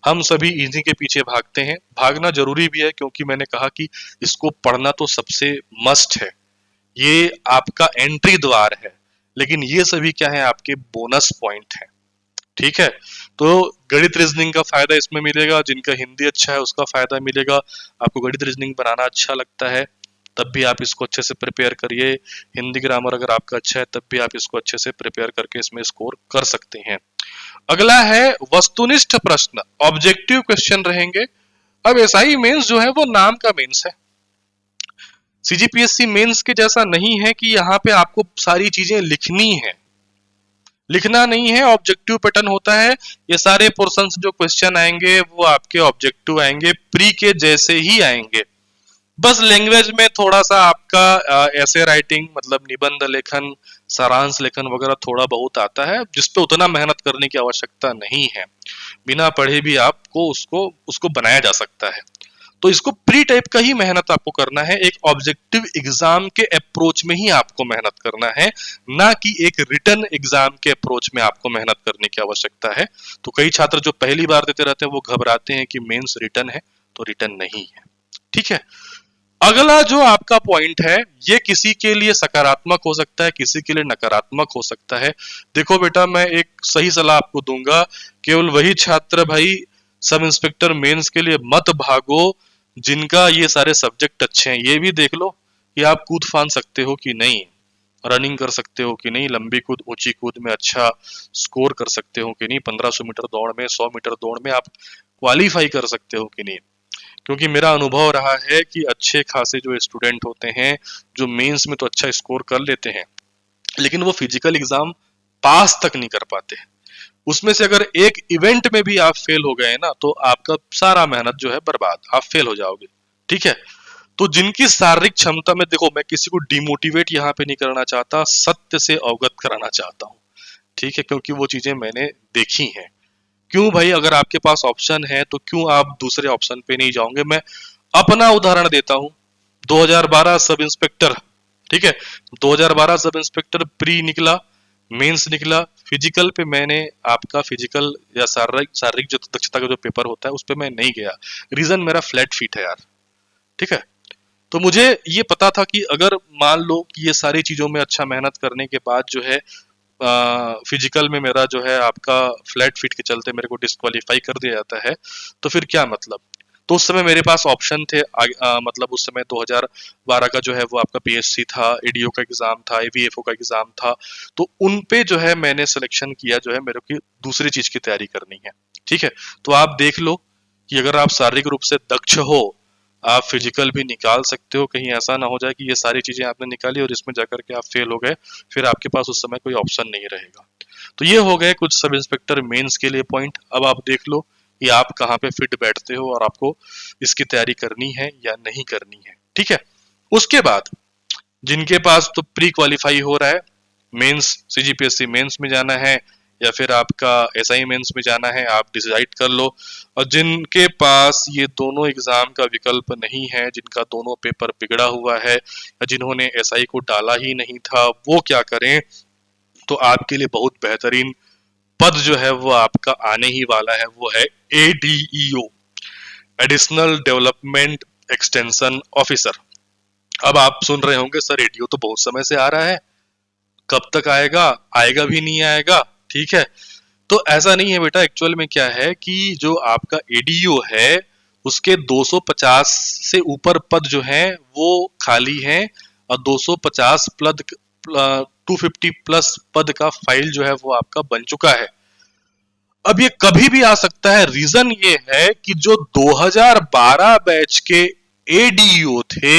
हम सभी इन्हीं के पीछे भागते हैं, भागना जरूरी भी है, क्योंकि मैंने कहा कि इसको पढ़ना तो सबसे मस्ट है, ये आपका एंट्री द्वार है, लेकिन ये सभी क्या है, आपके बोनस पॉइंट है। ठीक है, तो गणित रीजनिंग का फायदा इसमें मिलेगा, जिनका हिंदी अच्छा है उसका फायदा मिलेगा। आपको गणित रीजनिंग बनाना अच्छा लगता है तब भी आप इसको अच्छे से प्रिपेयर करिए। हिंदी ग्रामर अगर आपका अच्छा है तब भी आप इसको अच्छे से प्रिपेयर करके इसमें स्कोर कर सकते हैं। अगला है वस्तुनिष्ठ प्रश्न, ऑब्जेक्टिव क्वेश्चन रहेंगे। अब एसआई मेंस जो है वो नाम का मेंस है, सीजीपीएससी मेंस के जैसा नहीं है कि यहाँ पे आपको सारी चीजें लिखनी है, लिखना नहीं है, ऑब्जेक्टिव पैटर्न होता है। ये सारे पोर्शंस जो क्वेश्चन आएंगे वो आपके ऑब्जेक्टिव आएंगे, प्री के जैसे ही आएंगे। बस लैंग्वेज में थोड़ा सा आपका ऐसे राइटिंग मतलब निबंध लेखन, सारांश लेखन वगैरह थोड़ा बहुत आता है, जिसपे उतना मेहनत करने की आवश्यकता नहीं है, बिना पढ़े भी आपको उसको उसको बनाया जा सकता है। तो इसको प्री टाइप का ही मेहनत आपको करना है, एक ऑब्जेक्टिव एग्जाम के अप्रोच में ही आपको मेहनत करना है, ना कि एक रिटन एग्जाम के अप्रोच में आपको मेहनत करने की आवश्यकता है। तो कई छात्र जो पहली बार देते रहते हैं वो घबराते हैं कि मेंस रिटन है, तो रिटन नहीं है। ठीक है, अगला जो आपका पॉइंट है ये किसी के लिए सकारात्मक हो सकता है, किसी के लिए नकारात्मक हो सकता है। देखो बेटा, मैं एक सही सलाह आपको दूंगा, केवल वही छात्र भाई सब इंस्पेक्टर मेंस के लिए मत भागो जिनका ये सारे सब्जेक्ट अच्छे हैं। ये भी देख लो कि आप कूद फान सकते हो कि नहीं, रनिंग कर सकते हो कि नहीं, लंबी कूद ऊंची कूद में अच्छा स्कोर कर सकते हो कि नहीं, 1500 मीटर दौड़ में, 100 मीटर दौड़ में आप क्वालिफाई कर सकते हो कि नहीं। क्योंकि मेरा अनुभव रहा है कि अच्छे खासे जो स्टूडेंट होते हैं, जो मेंस में तो अच्छा स्कोर कर लेते हैं, लेकिन वो फिजिकल एग्जाम पास तक नहीं कर पाते। उसमें से अगर एक इवेंट में भी आप फेल हो गए ना, तो आपका सारा मेहनत जो है बर्बाद, आप फेल हो जाओगे। ठीक है, तो जिनकी शारीरिक क्षमता में, देखो मैं किसी को डिमोटिवेट यहाँ पे नहीं करना चाहता, सत्य से अवगत कराना चाहता हूँ। ठीक है, क्योंकि वो चीजें मैंने देखी हैं। क्यों भाई, अगर आपके पास ऑप्शन है तो क्यों आप दूसरे ऑप्शन पे नहीं जाओगे। मैं अपना उदाहरण देता हूं, 2012 सब इंस्पेक्टर, ठीक है, 2012 सब इंस्पेक्टर प्री निकला, मेंस निकला, फिजिकल पे मैंने आपका फिजिकल या शारीरिक शारीरिक जो दक्षता का जो पेपर होता है उस पे मैं नहीं गया। रीजन मेरा फ्लैट फीट है यार। ठीक है, तो मुझे ये पता था कि अगर मान लो कि ये सारी चीजों में अच्छा मेहनत करने के बाद जो है फिजिकल में मेरा जो है आपका फ्लैट फीट के चलते मेरे को डिस्क्वालीफाई कर दिया जाता है, तो फिर क्या मतलब। तो उस समय मेरे पास ऑप्शन थे, मतलब उस समय 2012 का जो है वो आपका पीएससी था, एडीओ का एग्जाम था, एवीएफओ का एग्जाम था। तो उन पे जो है मैंने सिलेक्शन किया, जो है मेरे को दूसरी चीज की तैयारी करनी है। ठीक है, तो आप देख लो कि अगर आप शारीरिक रूप से दक्ष हो, आप फिजिकल भी निकाल सकते हो। कहीं ऐसा ना हो जाए कि ये सारी चीजें आपने निकाली और इसमें जाकर के आप फेल हो गए, फिर आपके पास उस समय कोई ऑप्शन नहीं रहेगा। तो ये हो गए कुछ सब इंस्पेक्टर मेंस के लिए पॉइंट। अब आप देख लो कि आप कहाँ पे फिट बैठते हो और आपको इसकी तैयारी करनी है या नहीं करनी है। ठीक है, उसके बाद जिनके पास तो प्री क्वालिफाई हो रहा है, मेंस सीजीपीएससी मेंस में जाना है या फिर आपका एसआई मेंस में जाना है, आप डिसाइड कर लो। और जिनके पास ये दोनों एग्जाम का विकल्प नहीं है, जिनका दोनों पेपर बिगड़ा हुआ है या जिन्होंने एसआई को डाला ही नहीं था, वो क्या करें। तो आपके लिए बहुत बेहतरीन पद जो है वो आपका आने ही वाला है, वो है ADEO, additional development extension officer. अब आप सुन रहे होंगे सर एडीओ तो बहुत समय से आ रहा है, कब तक आएगा, आएगा भी नहीं आएगा। ठीक है, तो ऐसा नहीं है बेटा, एक्चुअल में क्या है कि जो आपका एडीओ है उसके 250 से ऊपर पद जो हैं वो खाली हैं, और 250 पद 250 प्लस पद का फाइल जो है वो आपका बन चुका है। अब ये कभी भी आ सकता है। रीजन ये है कि जो 2012 बैच के एडीओ थे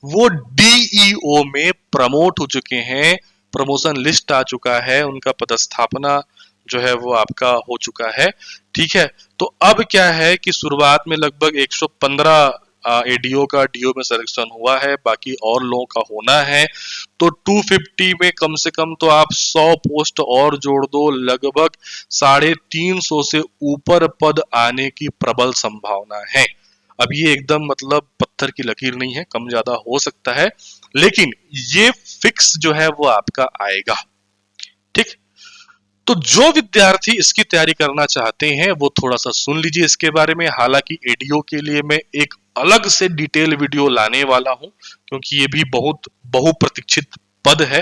वो डीईओ में प्रमोट हो चुके हैं, प्रमोशन लिस्ट आ चुका है, उनका पदस्थापना जो है वो आपका हो चुका है। ठीक है, तो अब क्या है कि शुरुआत में लगभग 115 एडीओ का डीओ में सिलेक्शन हुआ है, बाकी और लोगों का होना है। तो 250 में कम से कम तो आप 100 पोस्ट और जोड़ दो, लगभग 350 से ऊपर पद आने की प्रबल संभावना है। अब ये एकदम मतलब पत्थर की लकीर नहीं है, कम ज्यादा हो सकता है, लेकिन ये फिक्स जो है वो आपका आएगा। ठीक, तो जो विद्यार्थी इसकी तैयारी करना चाहते हैं वो थोड़ा सा सुन लीजिए इसके बारे में। हालांकि एडीओ के लिए मैं एक अलग से डिटेल वीडियो लाने वाला हूं, क्योंकि ये भी बहुत बहुप्रतीक्षित पद है,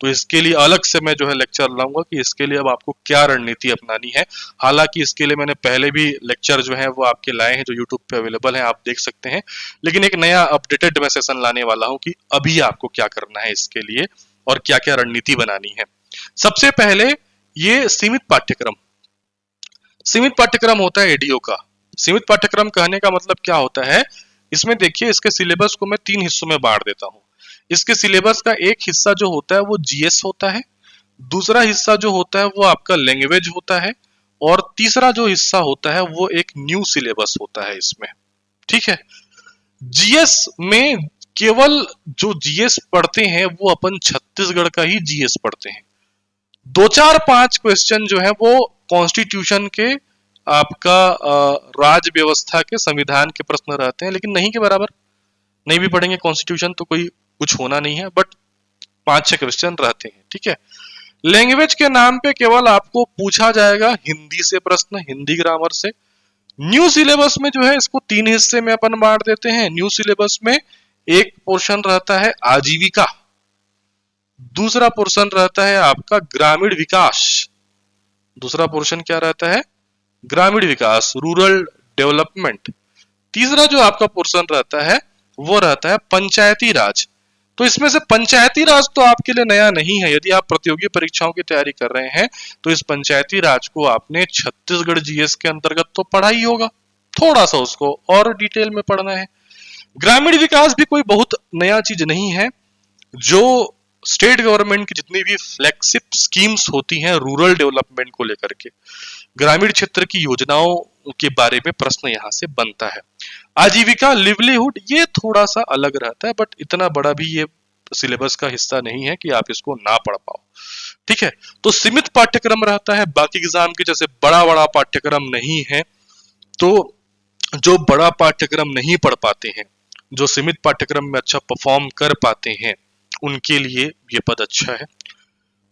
तो इसके लिए अलग से मैं जो है लेक्चर लाऊंगा कि इसके लिए अब आपको क्या रणनीति अपनानी है। हालांकि इसके लिए मैंने पहले भी लेक्चर जो है वो आपके लाए हैं, जो यूट्यूब पे अवेलेबल है, आप देख सकते हैं। लेकिन एक नया अपडेटेड मैं सेशन लाने वाला हूं कि अभी आपको क्या करना है इसके लिए और क्या क्या रणनीति बनानी है। सबसे पहले ये सीमित पाठ्यक्रम, सीमित पाठ्यक्रम होता है एडीओ का। सीमित पाठ्यक्रम कहने का मतलब क्या होता है, इसमें देखिए इसके सिलेबस को मैं 3 हिस्सों में बांट देता हूं। इसके सिलेबस का एक हिस्सा जो होता है वो जीएस होता है, दूसरा हिस्सा जो होता है वो आपका लैंग्वेज होता है, और तीसरा जो हिस्सा होता है वो एक न्यू सिलेबस होता है इसमें। ठीक है, जीएस में केवल जो जीएस पढ़ते हैं वो अपन छत्तीसगढ़ का ही जीएस पढ़ते हैं। 2-4-5 क्वेश्चन जो है वो कॉन्स्टिट्यूशन के, आपका राज व्यवस्था के, संविधान के प्रश्न रहते हैं, लेकिन नहीं के बराबर। नहीं भी पढ़ेंगे कॉन्स्टिट्यूशन तो कोई कुछ होना नहीं है, बट 5-6 क्वेश्चन रहते हैं। ठीक है, लैंग्वेज के नाम पे केवल आपको पूछा जाएगा हिंदी से प्रश्न, हिंदी ग्रामर से। न्यू सिलेबस में जो है इसको 3 हिस्से में अपन बांट देते हैं। न्यू सिलेबस में एक पोर्शन रहता है आजीविका, दूसरा पोर्शन रहता है आपका ग्रामीण विकास, दूसरा पोर्शन क्या रहता है, ग्रामीण विकास, रूरल डेवलपमेंट। तीसरा जो आपका पोर्शन रहता है वो रहता है पंचायती राज। तो इसमें से पंचायती राज तो आपके लिए नया नहीं है। यदि आप प्रतियोगी परीक्षाओं की तैयारी कर रहे हैं तो इस पंचायती राज को आपने छत्तीसगढ़ जीएस के अंतर्गत तो पढ़ा ही होगा, थोड़ा सा उसको और डिटेल में पढ़ना है। ग्रामीण विकास भी कोई बहुत नया चीज नहीं है। जो स्टेट गवर्नमेंट की जितनी भी फ्लैगशिप स्कीम्स होती हैं रूरल डेवलपमेंट को लेकर के, ग्रामीण क्षेत्र की योजनाओं के बारे में प्रश्न यहां से बनता है। आजीविका, लिवलीहुड, ये थोड़ा सा अलग रहता है, बट इतना बड़ा भी ये सिलेबस का हिस्सा नहीं है कि आप इसको ना पढ़ पाओ। ठीक है, तो सीमित पाठ्यक्रम रहता है, बाकी एग्जाम के जैसे बड़ा बड़ा पाठ्यक्रम नहीं है। तो जो बड़ा पाठ्यक्रम नहीं पढ़ पाते हैं, जो सीमित पाठ्यक्रम में अच्छा परफॉर्म कर पाते हैं, उनके लिए ये पद अच्छा है।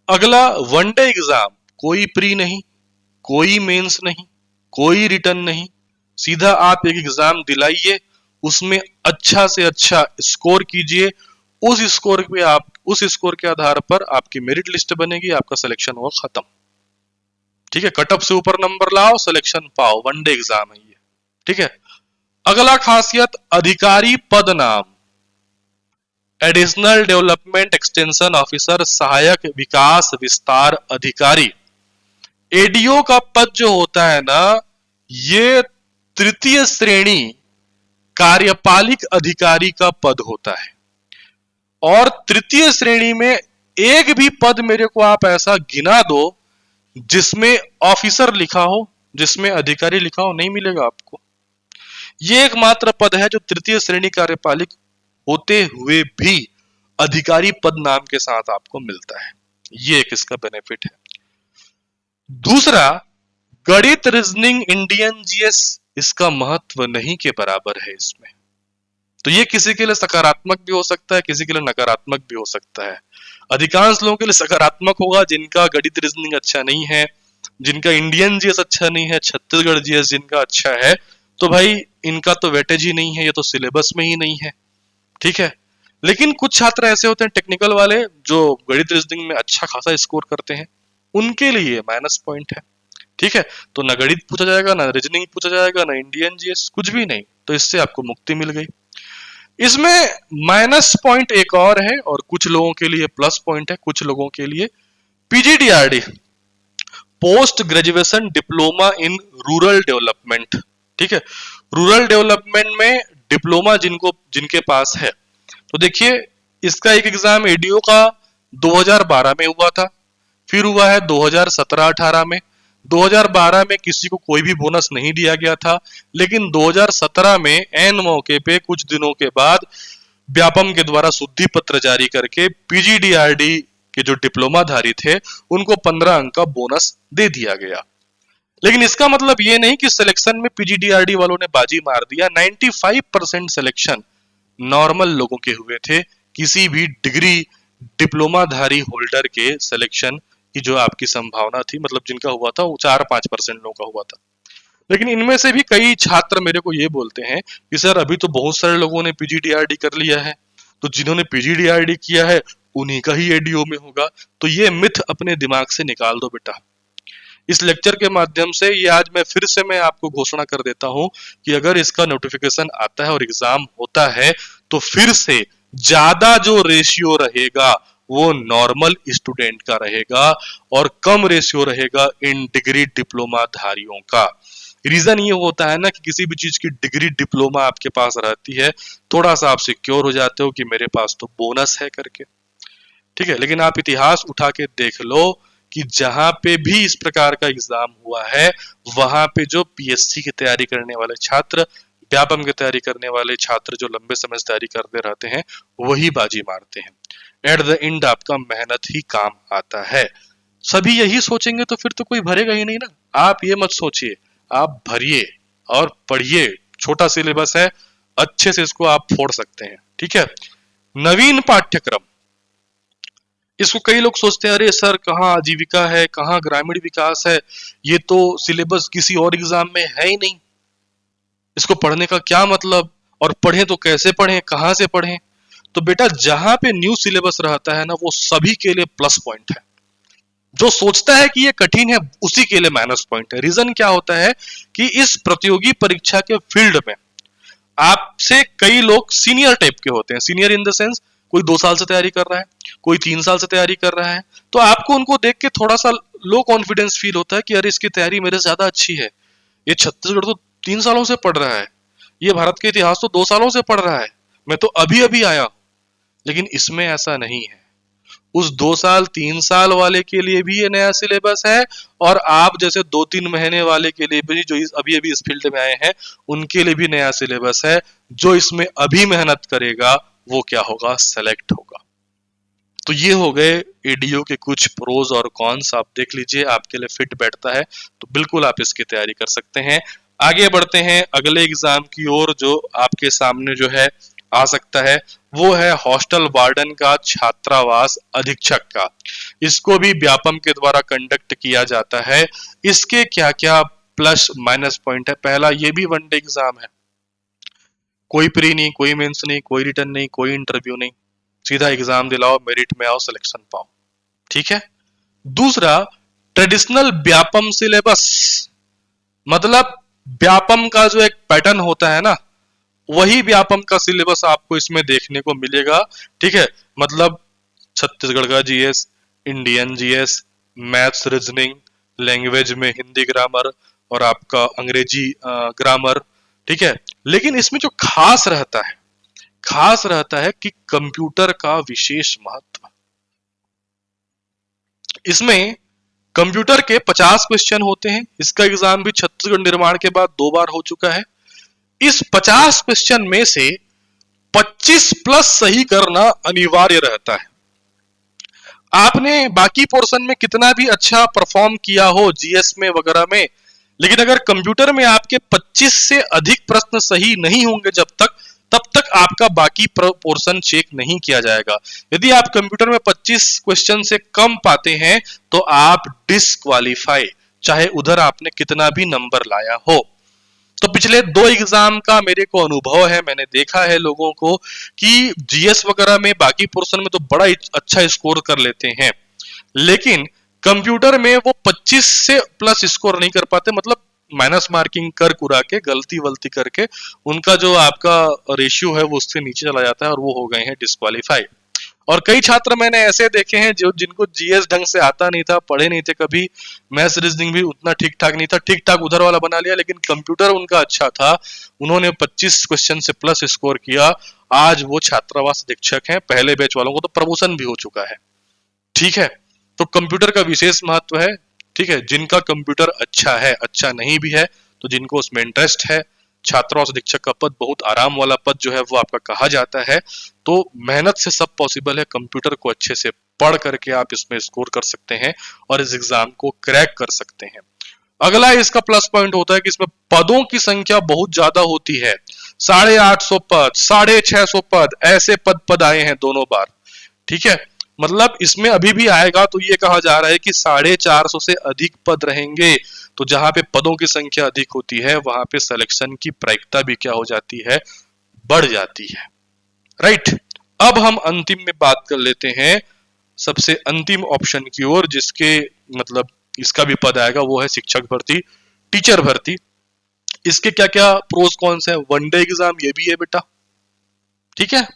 अगला, वनडे एग्जाम, कोई प्री नहीं, कोई मेंस नहीं, कोई रिटर्न नहीं, सीधा आप एक एग्जाम दिलाइए, उसमें अच्छा से अच्छा स्कोर कीजिए, उस स्कोर पे आप, उस स्कोर के आधार पर आपकी मेरिट लिस्ट बनेगी, आपका सिलेक्शन हुआ, खत्म। ठीक है, कट ऑफ से ऊपर नंबर लाओ, सिलेक्शन पाओ, वनडे एग्जाम है ये। ठीक है, अगला खासियत, अधिकारी पद नाम, एडिशनल डेवलपमेंट एक्सटेंशन ऑफिसर, सहायक विकास विस्तार अधिकारी। एडीओ का पद जो होता है ना, ये तृतीय श्रेणी कार्यपालिक अधिकारी का पद होता है। और तृतीय श्रेणी में एक भी पद मेरे को आप ऐसा गिना दो जिसमें ऑफिसर लिखा हो, जिसमें अधिकारी लिखा हो, नहीं मिलेगा आपको। ये एकमात्र पद है जो तृतीय श्रेणी कार्यपालिक होते हुए भी अधिकारी पद नाम के साथ आपको मिलता है। ये एक इसका बेनिफिट है। दूसरा, गणित, रीजनिंग, इंडियन जीएस, इसका महत्व नहीं के बराबर है इसमें। तो ये किसी के लिए सकारात्मक भी हो सकता है, किसी के लिए नकारात्मक भी हो सकता है। अधिकांश लोगों के लिए सकारात्मक होगा जिनका गणित रीजनिंग अच्छा नहीं है, जिनका इंडियन जीएस अच्छा नहीं है, छत्तीसगढ़ जीएस जिनका अच्छा है, तो भाई इनका तो वेटेज ही नहीं है, ये तो सिलेबस में ही नहीं है। ठीक है, लेकिन कुछ छात्र ऐसे होते हैं टेक्निकल वाले जो गणित रीजनिंग में अच्छा खासा स्कोर करते हैं, उनके लिए माइनस पॉइंट है। ठीक है, तो ना गणित पूछा जाएगा, ना रीजनिंग पूछा जाएगा, ना इंडियन जीएस, कुछ भी नहीं, तो इससे आपको मुक्ति मिल गई। इसमें माइनस पॉइंट एक और है, और कुछ लोगों के लिए प्लस पॉइंट है, कुछ लोगों के लिए PGDRD, post graduation diploma in rural development. ठीक है, रूरल डेवलपमेंट में डिप्लोमा जिनके पास है, तो देखिए इसका एक एग्जाम एडीओ का 2012 में हुआ था, फिर हुआ है 2017-18 में। 2012 में किसी को कोई भी बोनस नहीं दिया गया था, लेकिन 2017 में एन मौके पे कुछ दिनों के बाद व्यापम के द्वारा शुद्धि पत्र जारी करके पीजीडीआरडी के जो डिप्लोमाधारी थे उनको 15 अंक का बोनस दे दिया गया। लेकिन इसका मतलब ये नहीं कि सिलेक्शन में पीजीडीआरडी वालों ने बाजी मार दिया। 95% सिलेक्शन नॉर्मल लोगों के हुए थे, किसी भी डिग्री डिप्लोमाधारी होल्डर के सिलेक्शन की जो आपकी संभावना थी, मतलब जिनका हुआ था वो 4-5% लोगों का हुआ था। लेकिन इनमें से भी कई छात्र मेरे को ये बोलते हैं कि सर अभी तो बहुत सारे लोगों ने पीजीडीआरडी कर लिया है, तो जिन्होंने पीजीडीआरडी किया है उन्हीं का ही एडीओ में होगा। तो ये मिथ अपने दिमाग से निकाल दो बेटा। इस लेक्चर के माध्यम से ये आज मैं आपको घोषणा कर देता हूं कि अगर इसका नोटिफिकेशन आता है और एग्जाम होता है तो फिर से ज्यादा जो रेशियो रहेगा वो नॉर्मल स्टूडेंट का रहेगा और कम रेशियो रहेगा इन डिग्री डिप्लोमा धारियों का। रीजन ये होता है ना कि किसी भी चीज की डिग्री डिप्लोमा आपके पास रहती है, थोड़ा सा आप सिक्योर हो जाते हो कि मेरे पास तो बोनस है करके। ठीक है, लेकिन आप इतिहास उठा के देख लो कि जहां पे भी इस प्रकार का एग्जाम हुआ है वहां पे जो पीएससी की तैयारी करने वाले छात्र, व्यापम की तैयारी करने वाले छात्र जो लंबे समय से तैयारी करते रहते हैं वही बाजी मारते हैं। एट द एंड आपका मेहनत ही काम आता है। सभी यही सोचेंगे तो फिर तो कोई भरेगा ही नहीं ना। आप ये मत सोचिए, आप भरिए और पढ़िए। छोटा सिलेबस है, अच्छे से इसको आप फोड़ सकते हैं। ठीक है, नवीन पाठ्यक्रम, इसको कई लोग सोचते हैं अरे सर कहाँ आजीविका है, कहाँ ग्रामीण विकास है, ये तो सिलेबस किसी और एग्जाम में है ही नहीं, इसको पढ़ने का क्या मतलब, और पढ़ें तो कैसे पढ़ें, कहाँ से पढ़ें। तो बेटा जहां पे न्यू सिलेबस रहता है ना वो सभी के लिए प्लस पॉइंट है। जो सोचता है कि ये कठिन है उसी के लिए माइनस पॉइंट है। रीजन क्या होता है कि इस प्रतियोगी परीक्षा के फील्ड में आपसे कई लोग सीनियर टाइप के होते हैं। सीनियर इन द सेंस कोई 2 साल से तैयारी कर रहा है, कोई 3 साल से तैयारी कर रहा है, तो आपको उनको देख के थोड़ा सा लो कॉन्फिडेंस फील होता है कि अरे इसकी तैयारी मेरे से ज्यादा अच्छी है, ये छत्तीसगढ़ तो 3 सालों से पढ़ रहा है, ये भारत के इतिहास तो 2 सालों से पढ़ रहा है, मैं तो अभी अभी आया हूं। लेकिन इसमें ऐसा नहीं है। उस 2 साल 3 साल वाले के लिए भी ये नया सिलेबस है और आप जैसे 2-3 महीने वाले के लिए भी जो अभी अभी इस फील्ड में आए हैं उनके लिए भी नया सिलेबस है। जो इसमें अभी मेहनत करेगा वो क्या होगा, सेलेक्ट होगा। तो ये हो गए एडीओ के कुछ प्रोज और कॉन्स, आप देख लीजिए आपके लिए फिट बैठता है तो बिल्कुल आप इसकी तैयारी कर सकते हैं। आगे बढ़ते हैं अगले एग्जाम की ओर जो आपके सामने जो है आ सकता है, वो है हॉस्टल वार्डन का छात्रावास अधीक्षक का। इसको भी व्यापम के द्वारा कंडक्ट किया जाता है। इसके क्या क्या प्लस माइनस पॉइंट है। पहला, ये भी वनडे एग्जाम है, कोई प्री नहीं, कोई मेंस नहीं, कोई रिटर्न नहीं, कोई इंटरव्यू नहीं, सीधा एग्जाम दिलाओ, मेरिट में आओ, सिलेक्शन पाओ। ठीक है। दूसरा, ट्रेडिशनल व्यापम सिलेबस, मतलब व्यापम का जो एक पैटर्न होता है ना वही व्यापम का सिलेबस आपको इसमें देखने को मिलेगा। ठीक है, मतलब छत्तीसगढ़ का GS, Indian GS, maths, reasoning, language में हिंदी ग्रामर और आपका अंग्रेजी ग्रामर। ठीक है, लेकिन इसमें जो खास रहता है कि कंप्यूटर का विशेष महत्व। इसमें कंप्यूटर के 50 क्वेश्चन होते हैं। इसका एग्जाम भी छत्तीसगढ़ निर्माण के बाद 2 बार हो चुका है। इस 50 क्वेश्चन में से 25 प्लस सही करना अनिवार्य रहता है। आपने बाकी पोर्शन में कितना भी अच्छा परफॉर्म किया हो जीएस में वगैरह में, लेकिन अगर कंप्यूटर में आपके 25 से अधिक प्रश्न सही नहीं होंगे तब तक आपका बाकी पोर्शन चेक नहीं किया जाएगा। यदि आप कंप्यूटर में 25 क्वेश्चन से कम पाते हैं तो आप डिस्क्वालीफाई, चाहे उधर आपने कितना भी नंबर लाया हो। तो पिछले 2 एग्जाम का मेरे को अनुभव है, मैंने देखा है लोगों को कि जीएस वगैरह में बाकी पोर्शन में तो बड़ा अच्छा स्कोर कर लेते हैं, लेकिन कंप्यूटर में वो 25 से प्लस स्कोर नहीं कर पाते। मतलब माइनस मार्किंग कर कुरा के, गलती वलती करके उनका जो आपका रेशियो है वो उससे नीचे चला जाता है और वो हो गए हैं डिस्क्वालीफाई। और कई छात्र मैंने ऐसे देखे हैं जो जिनको जीएस ढंग से आता नहीं था, पढ़े नहीं थे कभी, मैथ्स रीजनिंग भी उतना ठीक ठाक नहीं था, ठीक ठाक उधर वाला बना लिया, लेकिन कंप्यूटर उनका अच्छा था, उन्होंने 25 क्वेश्चन से प्लस स्कोर किया, आज वो छात्रावास अधीक्षक हैं, पहले बैच वालों को तो प्रमोशन भी हो चुका है। ठीक है, तो कंप्यूटर का विशेष महत्व है। ठीक है, जिनका कंप्यूटर अच्छा है, अच्छा नहीं भी है तो जिनको उसमें इंटरेस्ट है, छात्रावास अधीक्षक का पद बहुत आराम वाला पद जो है वो आपका कहा जाता है, तो मेहनत से सब पॉसिबल है। कंप्यूटर को अच्छे से पढ़ करके आप इसमें स्कोर कर सकते हैं और इस एग्जाम को क्रैक कर सकते हैं। अगला इसका प्लस पॉइंट होता है कि इसमें पदों की संख्या बहुत ज्यादा होती है, 850 पद, 650 पद, ऐसे पद पद आए हैं दोनों बार। ठीक है, मतलब इसमें अभी भी आएगा तो ये कहा जा रहा है कि 450 से अधिक पद रहेंगे, तो जहां पे पदों की संख्या अधिक होती है वहां पे सिलेक्शन की प्रायिकता भी क्या हो जाती है, बढ़ जाती है। राइट, अब हम अंतिम में बात कर लेते हैं सबसे अंतिम ऑप्शन की ओर, जिसके मतलब इसका भी पद आएगा, वो है शिक्षक भर्ती, टीचर भर्ती। इसके क्या क्या प्रोज कॉन्स है, वनडे एग्जाम ये भी है बेटा। ठीक है,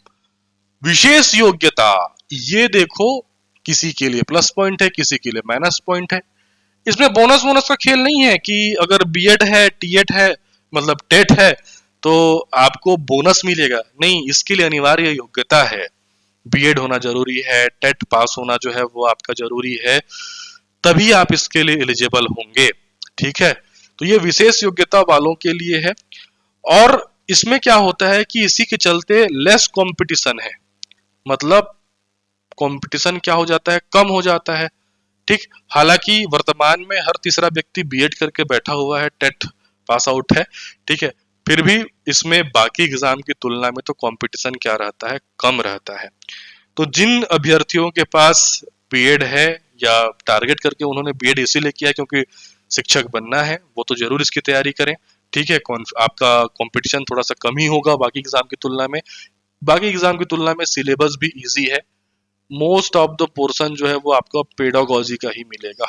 विशेष योग्यता, ये देखो किसी के लिए प्लस पॉइंट है, किसी के लिए माइनस पॉइंट है। इसमें बोनस बोनस का खेल नहीं है कि अगर बीएड है, टीएड है, मतलब टेट है तो आपको बोनस मिलेगा, नहीं, इसके लिए अनिवार्य योग्यता है। बीएड होना जरूरी है, टेट पास होना जो है वो आपका जरूरी है, तभी आप इसके लिए एलिजिबल होंगे। ठीक है, तो ये विशेष योग्यता वालों के लिए है। और इसमें क्या होता है कि इसी के चलते लेस कंपटीशन है, मतलब कंपटीशन क्या हो जाता है, कम हो जाता है। ठीक, हालांकि वर्तमान में हर तीसरा व्यक्ति बीएड करके बैठा हुआ है, टेट पास आउट है। ठीक है, फिर भी इसमें बाकी एग्जाम की तुलना में तो कंपटीशन क्या रहता है, कम रहता है। तो जिन अभ्यर्थियों के पास बीएड है या टारगेट करके उन्होंने बीएड इसीलिए किया क्योंकि शिक्षक बनना है, वो तो जरूर इसकी तैयारी करें। ठीक है, आपका कंपटीशन थोड़ा सा कम ही होगा बाकी एग्जाम की तुलना में, बाकी एग्जाम की तुलना में सिलेबस भी इजी है, मोस्ट ऑफ द पोर्शन जो है वो आपका पेडागोजी का ही मिलेगा,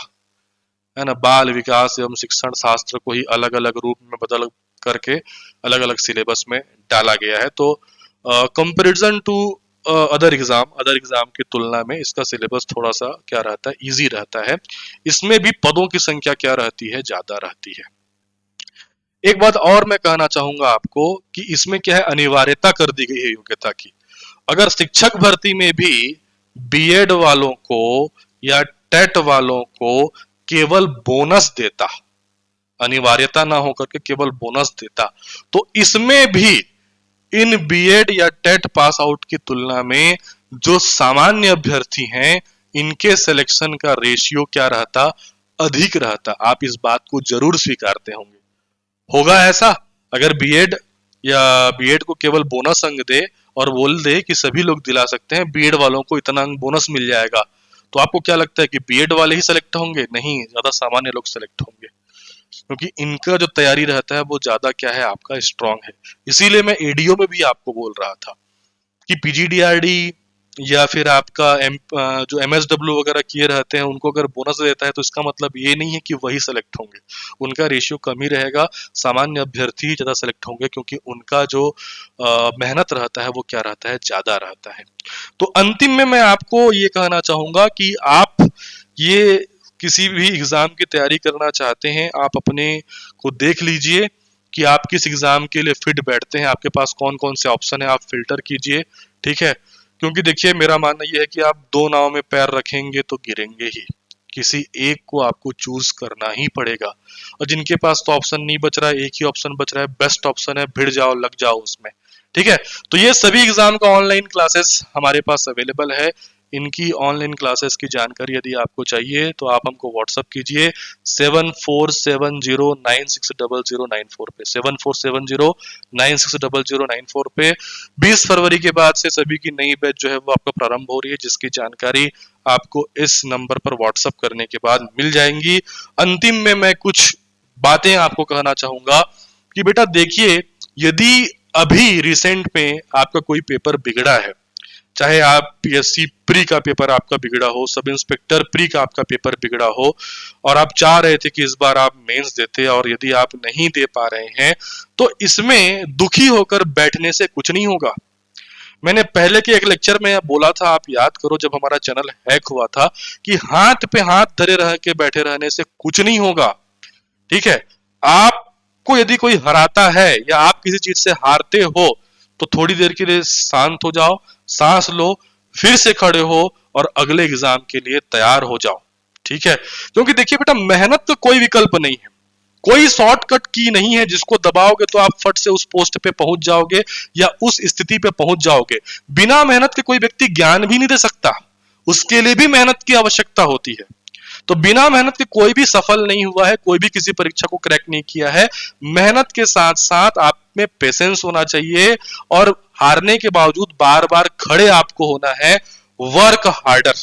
है ना। बाल विकास एवं शिक्षण शास्त्र को ही अलग अलग रूप में बदल करके अलग अलग सिलेबस में डाला गया है। तो कंपैरिजन टू अदर एग्जाम की तुलना में इसका सिलेबस थोड़ा सा क्या रहता है, इजी रहता है। इसमें भी पदों की संख्या क्या रहती है, ज्यादा रहती है। एक बात और मैं कहना चाहूंगा आपको कि इसमें क्या है, अनिवार्यता कर दी गई है योग्यता की। अगर शिक्षक भर्ती में भी बीएड वालों को या टेट वालों को केवल बोनस देता, अनिवार्यता ना होकर के केवल बोनस देता, तो इसमें भी इन बीएड या टेट पास आउट की तुलना में जो सामान्य अभ्यर्थी हैं, इनके सिलेक्शन का रेशियो क्या रहता, अधिक रहता। आप इस बात को जरूर स्वीकारते होंगे, होगा ऐसा। अगर बीएड या बीएड को केवल बोनस अंक दे और बोल दे कि सभी लोग दिला सकते हैं, बीएड वालों को इतना अंक बोनस मिल जाएगा, तो आपको क्या लगता है कि बीएड वाले ही सेलेक्ट होंगे? नहीं, ज्यादा सामान्य लोग सेलेक्ट होंगे, क्योंकि इनका जो तैयारी रहता है वो ज्यादा क्या है, आपका स्ट्रांग है। इसीलिए मैं एडीओ में भी आपको बोल रहा था कि पीजीडीआरडी या फिर आपका जो एमएसडब्ल्यू वगैरह किए रहते हैं उनको अगर बोनस देता है तो इसका मतलब ये नहीं है कि वही सेलेक्ट होंगे, उनका रेशियो कम ही रहेगा, सामान्य अभ्यर्थी ज्यादा सेलेक्ट होंगे, क्योंकि उनका जो मेहनत रहता है वो क्या रहता है, ज्यादा रहता है। तो अंतिम में मैं आपको ये कहना चाहूंगा कि आप ये किसी भी एग्जाम की तैयारी करना चाहते हैं, आप अपने को देख लीजिए कि आप किस एग्जाम के लिए फिट बैठते हैं, आपके पास कौन कौन से ऑप्शन है, आप फिल्टर कीजिए। ठीक है, क्योंकि देखिए मेरा मानना यह है कि आप दो नाव में पैर रखेंगे तो गिरेंगे ही, किसी एक को आपको चूज करना ही पड़ेगा। और जिनके पास तो ऑप्शन नहीं बच रहा है, एक ही ऑप्शन बच रहा है, बेस्ट ऑप्शन है भिड़ जाओ, लग जाओ उसमें। ठीक है, तो ये सभी एग्जाम का ऑनलाइन क्लासेस हमारे पास अवेलेबल है। इनकी ऑनलाइन क्लासेस की जानकारी यदि आपको चाहिए तो आप हमको व्हाट्सअप कीजिए 7470960094 पे, 7470960094 पे। 20 फरवरी के बाद से सभी की नई बैच जो है वो आपका प्रारंभ हो रही है, जिसकी जानकारी आपको इस नंबर पर व्हाट्सअप करने के बाद मिल जाएंगी। अंतिम में मैं कुछ बातें आपको कहना चाहूंगा कि बेटा देखिए, यदि अभी रिसेंट में आपका कोई पेपर बिगड़ा है, चाहे आप पीएससी प्री का पेपर आपका बिगड़ा हो, सब इंस्पेक्टर प्री का आपका पेपर बिगड़ा हो, और आप चाह रहे थे कि इस बार आप मेंस देते, और यदि आप नहीं दे पा रहे हैं तो इसमें दुखी होकर बैठने से कुछ नहीं होगा। मैंने पहले के एक लेक्चर में बोला था, आप याद करो, जब हमारा चैनल हैक हुआ था, कि हाथ पे हाथ धरे रह के बैठे रहने से कुछ नहीं होगा। ठीक है, आपको यदि कोई हराता है या आप किसी चीज से हारते हो तो थोड़ी देर के लिए शांत हो जाओ, सांस लो, फिर से खड़े हो और अगले एग्जाम के लिए तैयार हो जाओ। ठीक है, क्योंकि देखिए बेटा, मेहनत का कोई विकल्प नहीं है, कोई शॉर्टकट की नहीं है जिसको दबाओगे तो आप फट से उस पोस्ट पे पहुंच जाओगे या उस स्थिति पे पहुंच जाओगे। बिना मेहनत के कोई व्यक्ति ज्ञान भी नहीं दे सकता, उसके लिए भी मेहनत की आवश्यकता होती है। तो बिना मेहनत के कोई भी सफल नहीं हुआ है, कोई भी किसी परीक्षा को क्रैक नहीं किया है। मेहनत के साथ साथ आप में पेशेंस होना चाहिए और हारने के बावजूद बार बार खड़े आपको होना है। Work harder.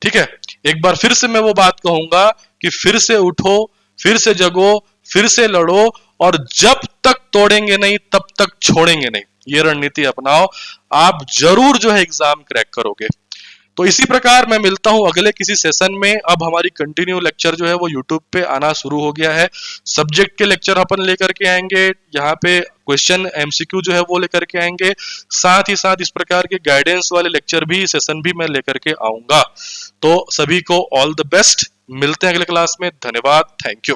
ठीक है, एक बार फिर से मैं वो बात कहूंगा कि फिर से उठो, फिर से जगो, फिर से लड़ो, और जब तक तोड़ेंगे नहीं तब तक छोड़ेंगे नहीं, ये रणनीति अपनाओ, आप जरूर जो है एग्जाम क्रैक करोगे। तो इसी प्रकार मैं मिलता हूं अगले किसी सेशन में। अब हमारी कंटिन्यू लेक्चर जो है वो यूट्यूब पे आना शुरू हो गया है। सब्जेक्ट के लेक्चर अपन लेकर के आएंगे, यहाँ पे क्वेश्चन एमसीक्यू जो है वो लेकर के आएंगे, साथ ही साथ इस प्रकार के गाइडेंस वाले लेक्चर भी, सेशन भी मैं लेकर के आऊंगा। तो सभी को ऑल द बेस्ट, मिलते हैं अगले क्लास में। धन्यवाद, थैंक यू।